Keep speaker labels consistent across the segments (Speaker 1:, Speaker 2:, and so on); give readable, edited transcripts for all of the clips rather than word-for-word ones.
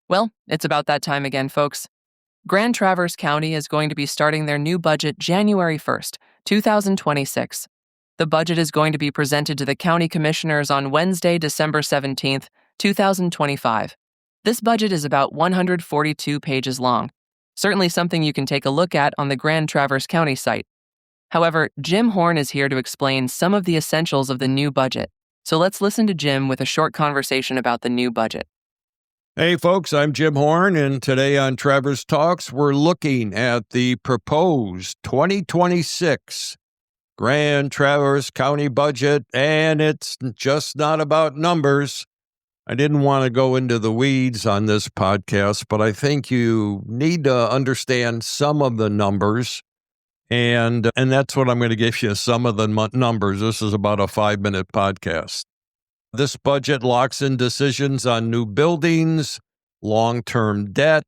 Speaker 1: Well, it's about that time again, folks. Grand Traverse County is going to be starting their new budget January 1st, 2026. The budget is going to be presented to the county commissioners on Wednesday, December 17th, 2025. This budget is about 142 pages long, certainly something you can take a look at on the Grand Traverse County site. However, Jim Horn is here to explain some of the essentials of the new budget. So let's listen to Jim with a short conversation about the new budget.
Speaker 2: Hey folks, I'm Jim Horn, and today on Traverse Talks, we're looking at the proposed 2026 Grand Traverse County budget, and it's just not about numbers. I didn't want to go into the weeds on this podcast, but I think you need to understand some of the numbers, and that's what I'm going to give you, some of the numbers. This is about a 5-minute podcast. This budget locks in decisions on new buildings, long-term debt,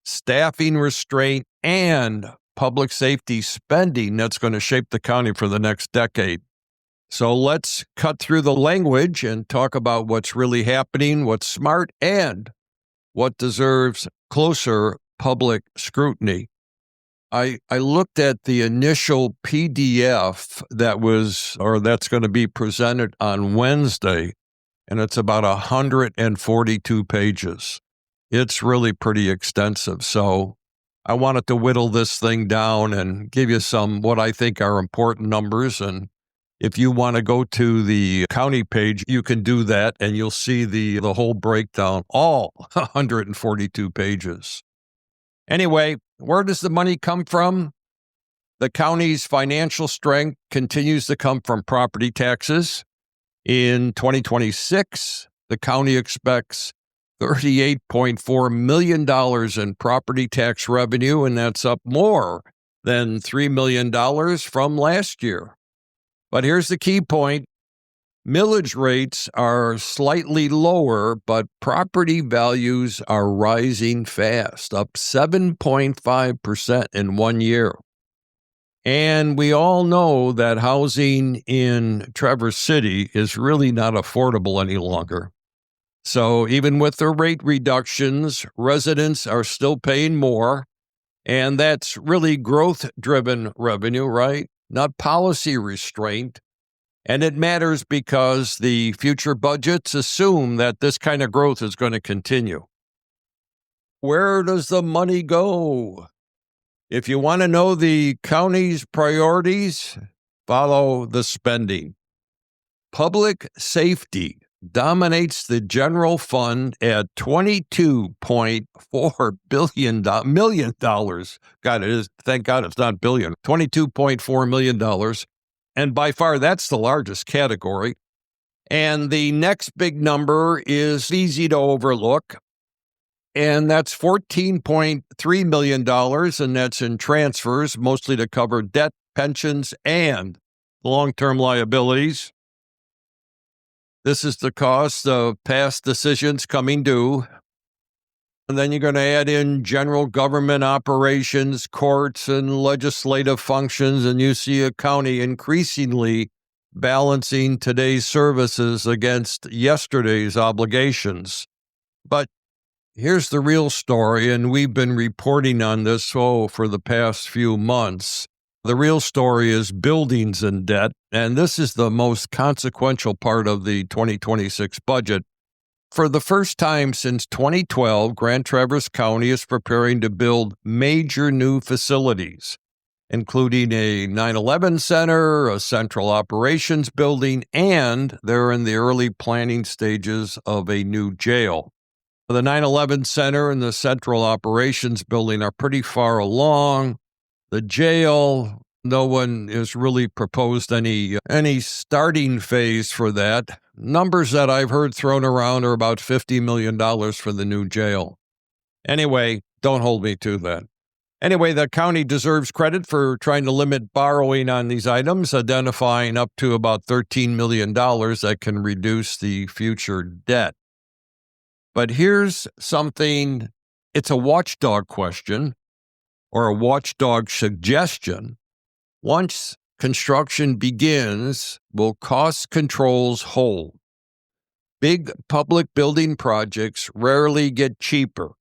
Speaker 2: staffing restraint, and public safety spending that's going to shape the county for the next decade. So let's cut through the language and talk about what's really happening, what's smart, and what deserves closer public scrutiny. I looked at the initial PDF that's going to be presented on Wednesday, and it's about 142 pages. It's really pretty extensive. So I wanted to whittle this thing down and give you some what I think are important numbers. And if you want to go to the county page, you can do that, and you'll see the whole breakdown, all 142 pages. Anyway, where does the money come from? The county's financial strength continues to come from property taxes. In 2026, the county expects $38.4 million in property tax revenue, and that's up more than $3 million from last year. But here's the key point. Millage rates are slightly lower, but property values are rising fast, up 7.5% in 1 year. And we all know that housing in Traverse City is really not affordable any longer. So even with the rate reductions, residents are still paying more, and that's really growth-driven revenue, right? Not policy restraint. And it matters because the future budgets assume that this kind of growth is going to continue. Where does the money go? If you want to know the county's priorities, follow the spending. Public safety dominates the general fund at $22.4 million. God, it is. Thank God it's not billion. $22.4 million. And by far, that's the largest category. And the next big number is easy to overlook. And that's $14.3 million, and that's in transfers, mostly to cover debt, pensions, and long-term liabilities. This is the cost of past decisions coming due. And then you're going to add in general government operations, courts, and legislative functions, and you see a county increasingly balancing today's services against yesterday's obligations. But here's the real story, and we've been reporting on this for the past few months. The real story is buildings and debt, and this is the most consequential part of the 2026 budget. For the first time since 2012, Grand Traverse County is preparing to build major new facilities, including a 9/11 center, a central operations building, and they're in the early planning stages of a new jail. The 9/11 center and the central operations building are pretty far along. The jail, no one has really proposed any starting phase for that. Numbers that I've heard thrown around are about $50 million for the new jail. Anyway, don't hold me to that. Anyway, the county deserves credit for trying to limit borrowing on these items, identifying up to about $13 million that can reduce the future debt. But here's something, it's a watchdog question or a watchdog suggestion. Once construction begins, will cost controls hold? Big public building projects rarely get cheaper,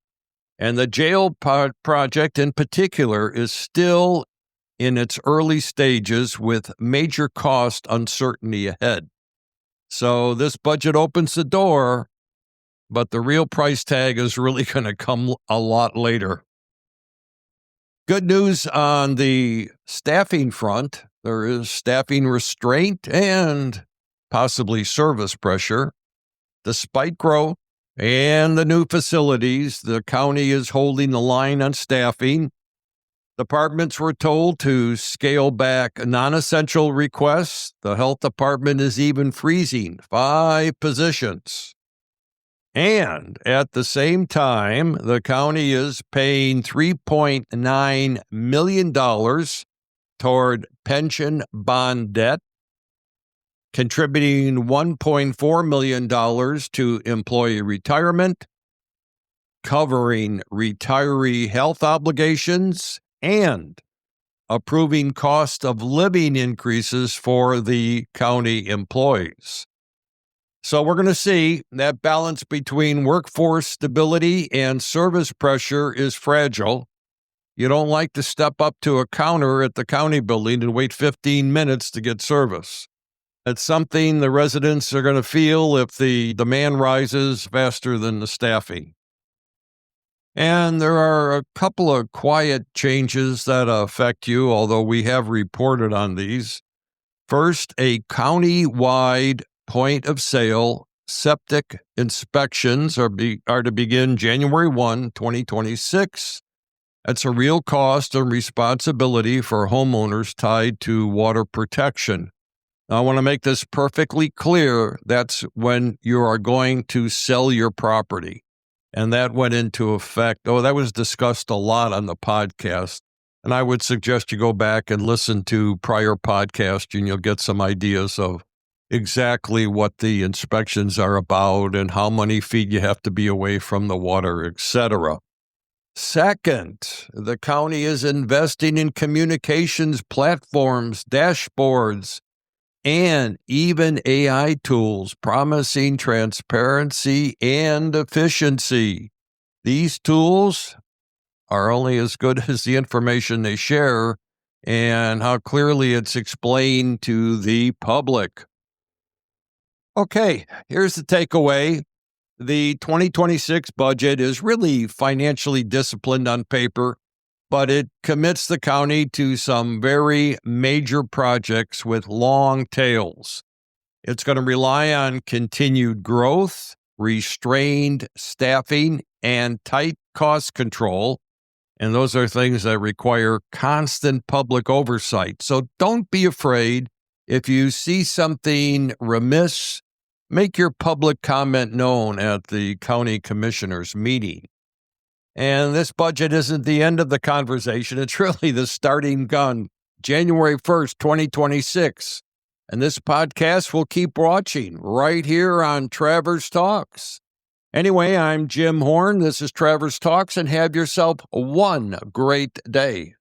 Speaker 2: and the jail project in particular is still in its early stages with major cost uncertainty ahead. So this budget opens the door, but the real price tag is really going to come a lot later. Good news on the staffing front. There is staffing restraint and possibly service pressure. Despite growth and the new facilities, the county is holding the line on staffing. Departments were told to scale back non-essential requests. The health department is even freezing 5 positions. And at the same time, the county is paying $3.9 million toward pension bond debt, contributing $1.4 million to employee retirement, covering retiree health obligations, and approving cost of living increases for the county employees. So we're going to see that balance between workforce stability and service pressure is fragile. You don't like to step up to a counter at the county building and wait 15 minutes to get service. It's something the residents are going to feel if the demand rises faster than the staffing. And there are a couple of quiet changes that affect you, although we have reported on these. First, a county-wide point of sale septic inspections are to begin January 1, 2026. That's a real cost and responsibility for homeowners tied to water protection. Now, I want to make this perfectly clear. That's when you are going to sell your property. And that went into effect. That was discussed a lot on the podcast. And I would suggest you go back and listen to prior podcasts, and you'll get some ideas of exactly what the inspections are about and how many feet you have to be away from the water, etc. Second, the county is investing in communications platforms, dashboards, and even AI tools, promising transparency and efficiency. These tools are only as good as the information they share and how clearly it's explained to the public. Okay, here's the takeaway. The 2026 budget is really financially disciplined on paper, but it commits the county to some very major projects with long tails. It's going to rely on continued growth, restrained staffing, and tight cost control. And those are things that require constant public oversight. So don't be afraid. If you see something remiss, make your public comment known at the county commissioners meeting. And this budget isn't the end of the conversation. It's really the starting gun, January 1st, 2026. And this podcast will keep watching right here on Travers Talks. Anyway, I'm Jim Horn. This is Travers Talks, and have yourself one great day.